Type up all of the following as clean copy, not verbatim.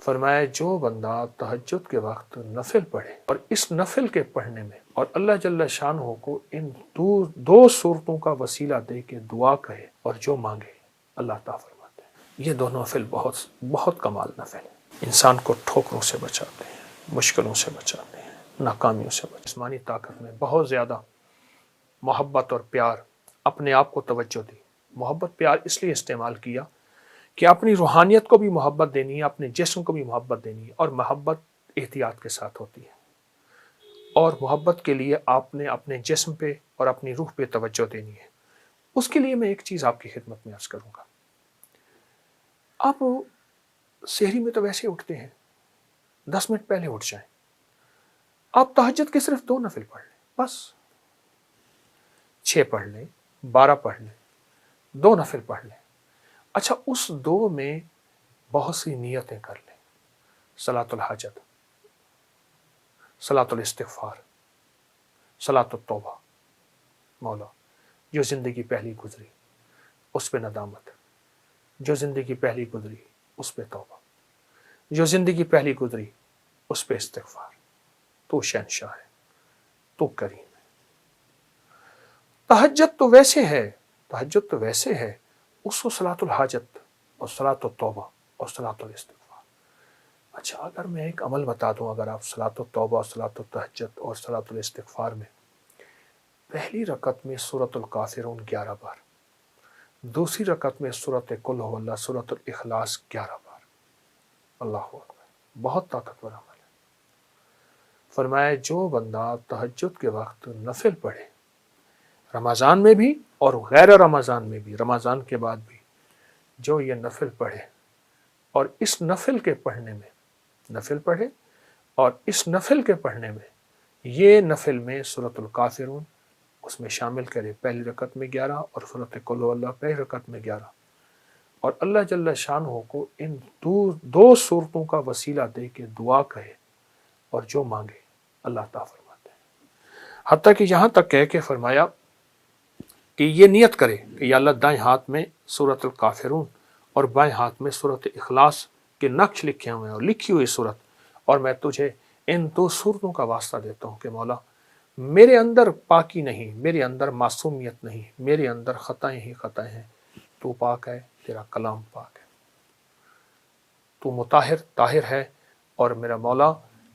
فرمایا جو بندہ تہجد کے وقت نفل پڑھے اور اس نفل کے پڑھنے میں اور اللہ جل شانہ کو ان دو صورتوں کا وسیلہ دے کے دعا کہے اور جو مانگے اللہ تعالیٰ فرماتے ہیں یہ دونوں نفل بہت بہت کمال نفل ہیں، انسان کو ٹھوکروں سے بچاتے ہیں، مشکلوں سے بچاتے ہیں، ناکامیوں سے بچاتے ہیں۔ جسمانی طاقت میں بہت زیادہ محبت اور پیار، اپنے آپ کو توجہ دی۔ محبت پیار اس لیے استعمال کیا کہ اپنی روحانیت کو بھی محبت دینی ہے، اپنے جسم کو بھی محبت دینی ہے، اور محبت احتیاط کے ساتھ ہوتی ہے، اور محبت کے لیے آپ نے اپنے جسم پہ اور اپنی روح پہ توجہ دینی ہے۔ اس کے لیے میں ایک چیز آپ کی خدمت میں عرض کروں گا۔ آپ سحری میں تو ویسے اٹھتے ہیں، 10 منٹ پہلے اٹھ جائیں، آپ تہجد کے صرف 2 نفل پڑھ لیں، بس 6 پڑھ لیں، 12 پڑھ لیں، 2 نفل پڑھ لیں۔ اچھا اس 2 میں بہت سی نیتیں کر لیں، صلاۃ الحاجت، صلاۃ الاستغفار، صلاۃ التوبہ۔ مولا جو زندگی پہلی گزری اس پہ ندامت، جو زندگی پہلی گزری اس پہ توبہ، جو زندگی پہلی گزری اس پہ استغفار۔ تو شہنشاہ ہے، تو کریم ہے۔ تہجد تو ویسے ہے، تہجد تو ویسے ہے، اس کو صلاۃ الحاجت اور صلاۃ التوبہ اور صلاۃ الاستغفار۔ اچھا اگر میں ایک عمل بتا دوں، اگر آپ صلاۃ التوبہ اور صلاۃ التہجد اور صلاۃ الاستغفار میں پہلی رکعت میں سورۃ الکافرون 11 بار، دوسری رکعت میں سورۃ قل ھو اللہ، سورۃ الاخلاص 11 بار، اللہ اکبر، بہت طاقتور عمل ہے۔ فرمایا جو بندہ تہجد کے وقت نفل پڑھے، رمضان میں بھی اور غیر رمضان میں بھی، رمضان کے بعد بھی، جو یہ نفل پڑھے اور اس نفل کے پڑھنے میں، نفل پڑھے اور اس نفل کے پڑھنے میں، یہ نفل میں سورۃ الکافرون اس میں شامل کرے، پہلی رکعت میں 11 اور سورۃ قل ھو اللہ پہلی رکعت میں 11، اور اللہ جل شانہ کو ان دو صورتوں کا وسیلہ دے کے دعا کہے اور جو مانگے اللہ تعالیٰ فرماتے ہیں۔ حتیٰ کہ یہاں تک کہہ کے فرمایا کہ یہ نیت کرے کہ یا اللہ دائیں ہاتھ میں سورۃ الکافرون اور بائیں ہاتھ میں سورۃ اخلاص کے نقش لکھے ہوئے ہیں اور لکھی ہوئی صورت، اور میں تجھے ان 2 صورتوں کا واسطہ دیتا ہوں کہ مولا میرے اندر پاکی نہیں، میرے اندر معصومیت نہیں، میرے اندر خطائیں ہی خطائیں ہیں، تو پاک ہے، تیرا کلام پاک ہے، تو مطہر طاہر ہے، اور میرا مولا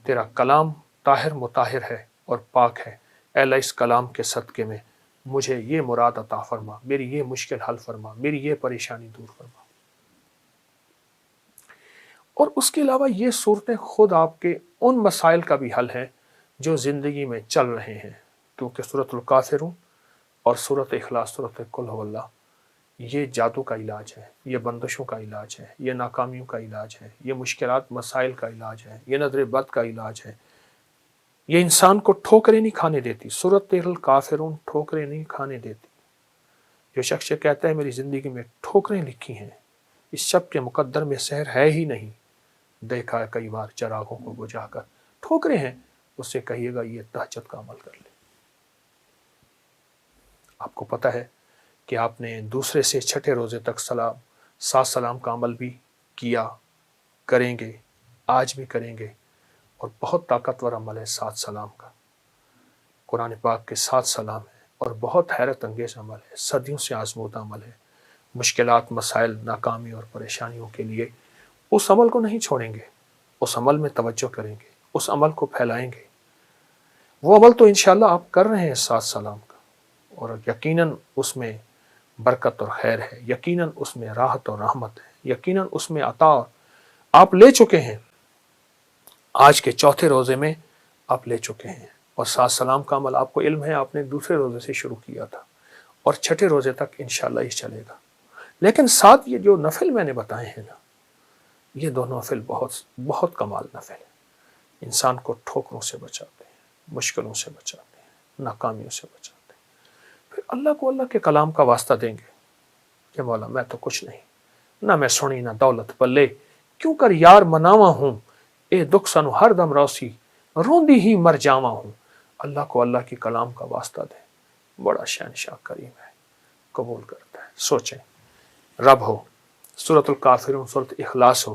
تیرا کلام طاہر مطہر ہے اور پاک ہے۔ اے اللہ اس کلام کے صدقے میں مجھے یہ مراد عطا فرما، میری یہ مشکل حل فرما، میری یہ پریشانی دور فرما۔ اور اس کے علاوہ یہ صورتیں خود آپ کے ان مسائل کا بھی حل ہے جو زندگی میں چل رہے ہیں، کیونکہ سورۃ الکافرون اور سورۃ اخلاص، سورۃ قل ھو اللہ، یہ جادو کا علاج ہے، یہ بندشوں کا علاج ہے، یہ ناکامیوں کا علاج ہے، یہ مشکلات مسائل کا علاج ہے، یہ نظر بد کا علاج ہے، یہ انسان کو ٹھوکریں نہیں کھانے دیتی۔ سورۃ الکافرون ٹھوکریں نہیں کھانے دیتی۔ جو شخص کہتا ہے میری زندگی میں ٹھوکریں لکھی ہیں، اس شب کے مقدر میں سحر ہے ہی نہیں، دیکھا ہے کئی بار چراغوں کو بجھا کر، ٹھوکریں ہیں، اس سے کہیے گا یہ تہجد کا عمل کر لے۔ آپ کو پتہ ہے کہ آپ نے دوسرے سے چھٹے روزے تک 7 سلام کا عمل بھی کیا، کریں گے، آج بھی کریں گے، اور بہت طاقتور عمل ہے 7 سلام کا۔ قرآن پاک کے 7 سلام ہیں اور بہت حیرت انگیز عمل ہے، صدیوں سے آزمودہ عمل ہے۔ مشکلات، مسائل، ناکامی اور پریشانیوں کے لیے اس عمل کو نہیں چھوڑیں گے، اس عمل میں توجہ کریں گے، اس عمل کو پھیلائیں گے۔ وہ عمل تو انشاءاللہ آپ کر رہے ہیں 7 سلام کا، اور یقیناً اس میں برکت اور خیر ہے، یقیناً اس میں راحت اور رحمت ہے، یقیناً اس میں عطا آپ لے چکے ہیں۔ آج کے چوتھے روزے میں آپ لے چکے ہیں، اور 7 سلام کا عمل آپ کو علم ہے، آپ نے دوسرے روزے سے شروع کیا تھا، اور چھٹے روزے تک انشاءاللہ یہ چلے گا۔ لیکن ساتھ یہ جو نفل میں نے بتائے ہیں نا، یہ دونوں نفل بہت بہت کمال نفل ہیں، انسان کو ٹھوکروں سے بچاتے ہیں، مشکلوں سے بچاتے ہیں، ناکامیوں سے بچاتے ہیں۔ پھر اللہ کو اللہ کے کلام کا واسطہ دیں گے کہ مولا میں تو کچھ نہیں، نہ میں سنی نہ دولت پلے، کیوں کر یار مناواں ہوں، اے دکھ سنو ہر دم روسی، روندی ہی مر جاواں ہوں۔ اللہ کو اللہ کے کلام کا واسطہ دیں، بڑا شہنشاہ کریم ہے، قبول کرتا ہے۔ سوچیں، رب ہو، سورۃ الکافرون، سورۃ اخلاص ہو،